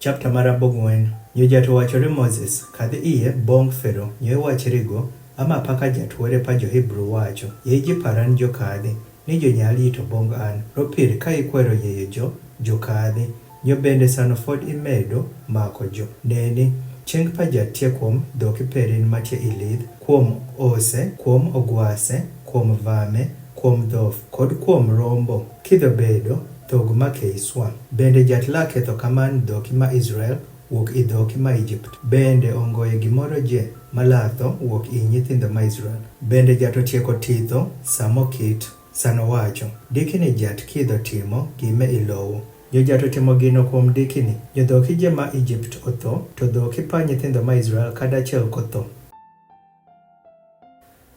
Chapter marabogwen. Nyojato wachore Moses kadhi iye bong Fero nyoe wachrigo ama paka jatwore pa jo Hebrew wacho yeji paran jo kadhi ni jo nyali to bong an ropir ka ikwero yeyo jo kadhi nyo bende sano fod imedo mako jo neni cheng pa jatie kuom dhoki perin matie ilith kuom ose kuom ogwase kuom vame kuom dhof kod kuom rombo kidho bedo thog make iswa bende jatla ketho kaman dhoki ma Israel wuok i dhoki ma Egypt bende ongoye gimoro je malatho wuok i nyithindo ma Israel bende jato tieko titho samo kit sano wacho dikini jat kidho timo gime ilowo jojato timo gino kuom dikini jodhoki je ma Egypt otho to dhoki pa nyithindo ma Israel kadachiel kotho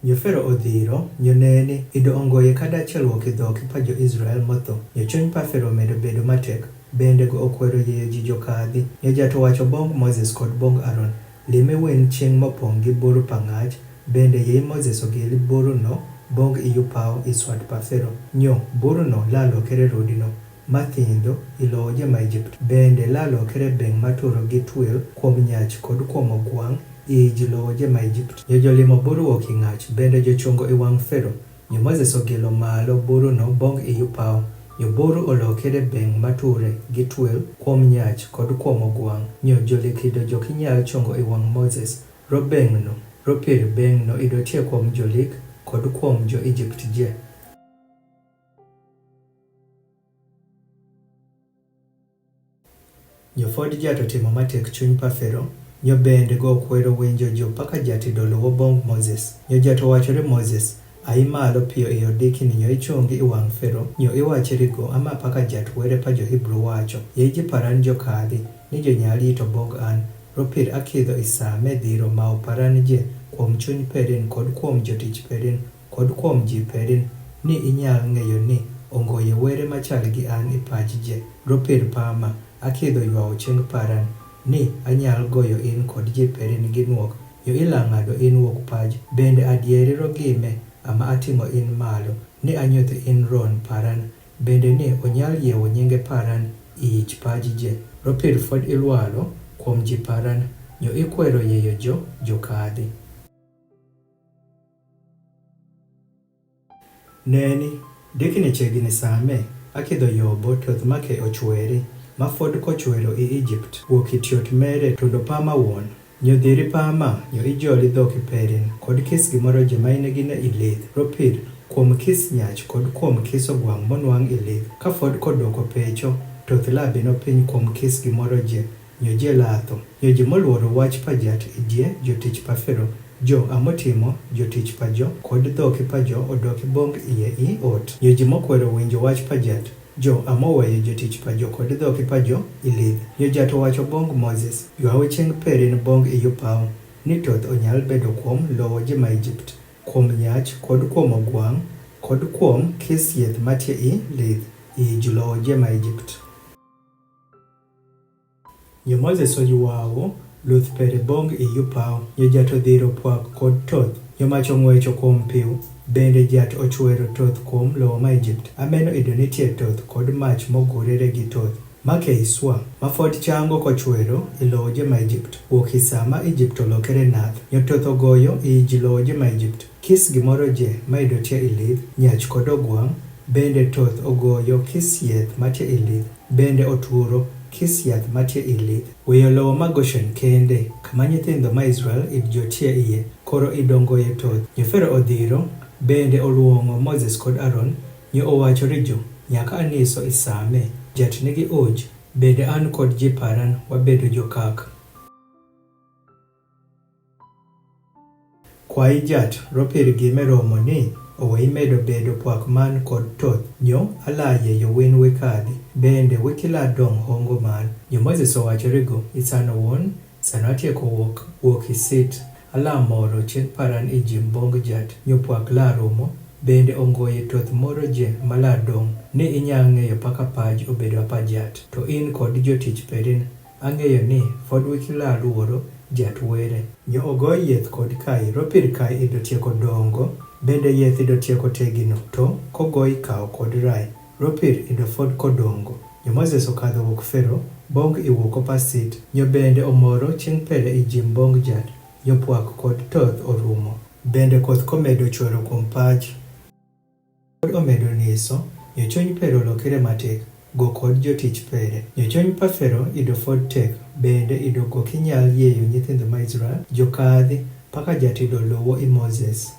Nyofero odhiro, nyoneni, ido ongoye kadachiel wuok i dhoki pa jo Israel motho. Nyochuny pa Fero medo bedo matek, bende go okwero yeyo ji jokadhi. Nyojato wacho bong Moses kod bong Aaron. Lime wen chieng' mopong' gi buru pang'ach, bende yei Moses ogili buru no, bong iyu pao iswat pa Fero. Nyo, buru no lalo kere rodino. Mathindo ilowo je ma Egypt. Bende lalo kere beng' maturo gi twil kuom nyach kod kuom ogwang' ijilowo je ma Egypt. Jolimo buru wuok i ng'ach bende jochungo i wang' Fero. Nyo Moses ogilo malo buru no bong iyu pao. Nyo buru olokere beng' mature gi twil kuom nyach kod kuom ogwang'. Nyo jolikido jokinyal chungo i wang' Moses. Ro beng' no, ropir beng' no idotie kuom jolik kod kuom jo Egypt je. Nyo fod jato timo matek chuny pa Fero. Nyo bende go kwero winjo jo paka jatido luwo bong Moses. Nyo jato wachore Moses. Ai malo piyo iyo dikini nyo ichungi i wang' Fero. Nyo iwachirigo ama paka jatwere pa jo Hebrew wacho. Yeji paran jo kadhi ni jo nyali to bong an. Ropir akidho isame dhiro mao paran je kuom chuny perin kod kuom jotich perin kod kuom ji perin ni inyal ng'eyo ni ongoye were machal gi an i pach je. Ropir pama akidho ywao chieng' paran. Ni anyal goyo in kod ji perin gi nuok, yo ilang'ado in wuok paj, bende adieri rogime ama atimo in malo, ni anyotho in ron paran, bende ni onyal yewo nyinge paran i ich paj je. Ropir fod ilwalo kuom ji paran, nyo ikwero yeyo jo kadhi. Neni, dikini chegini same, akidho yobo toth make ochweri. Ma fod kochwero i Egypt, wuok itiot mere tundo pama wuon. Nyo dhiri pama, nyo ijoli dhoki perin, kod kis gimoro je maine gine ilith. Ropir, kuom kis nyach kod kuom kis ogwang' monwang' ilith. Ka fod kodoko pecho, toth labi no piny kuom kis gimoro je, nyo je latho. Nyo ji moluoro wach pa jat idie jotich pa Fero. Jo amotimo jotich pa jo, kod dhoki pa jo odoki bong iye i ot. Nyo ji mokwero winjo wach pa jat. Jo amoweyo jotich pa jo kod dhoki pa jo ilith. Nyo jato wacho bong Moses. Ywawe chieng' perin bong iyu pao. Ni toth onyal bedo kuom lowo je ma Egypt. Kuom nyach kod kuom ogwang' kod kuom kis yeth matie i lith. I julowo je ma Egypt. Nyo Moses oywawo luth pere bong iyu pao. Nyo jato dhiro pwak kod toth. Nyo macho ng'wecho kuom piu. Bende jat ochwero toth kuom lowo ma Egypt. Ameno ido nitie toth kod mach mogurere gi toth. Make iswa, ma fod chango kochwero i lowo je ma Egypt. Wuok i sama Egypt olokere nath. Nyo toth ogoyo i ji lowo je ma Egypt. Kis gimoro je ma idotie i lith, nyach kod ogwang'. Bende toth ogoyo kis yeth matie i lith. Bende oturo kis yath matie i lith. Weyo lowo ma Goshen kende, kama nyithindo ma Israel idjotie iye, koro idongoye toth. Nyo Fero odhiro, bende oluongo Moses kod Aaron, nyo owachore jo, nyaka aniso isame, jat nigi oj, bende an kod ji paran wabedo jokak. Kwai jat, ropir gime romo ni, owe imedo bedo pwak man kod toth, nyo alaye yo win wikadhi, bende wikila dong hongo man. Nyo Moses owachore go, isano won, sano atieko wuok isit, ala moro chieng' paran i jimbong jat, nyo pwak la romo, bende ongoye toth moro je mala dong, ni inyal ng'eyo paka paj obedo apajat. To in kod jotich perin, ang'eyo ni fod wikila luoro jat were. Nyo ogoy yeth kod kai, ropir kai idotieko dongo, bende yeth idotieko tegino, to kogoy kao kod rai. Ropir ido fod kodongo, Nyo Moses okadho wuok Fero, bong iwuoko pasit, nyo bende omoro chieng' pere i jim bong jat, nyo puak kod toth orumo. Bende koth komedo chwero kuom pach. Kod omedo niso, nyo chuny pero lokire matek, go kod jotich pere. Nyo chuny pa Fero ido fod tek, bende ido go kinyal yeyo nyithindo ma Israel, jokadhi, paka jatido luwo i Moses.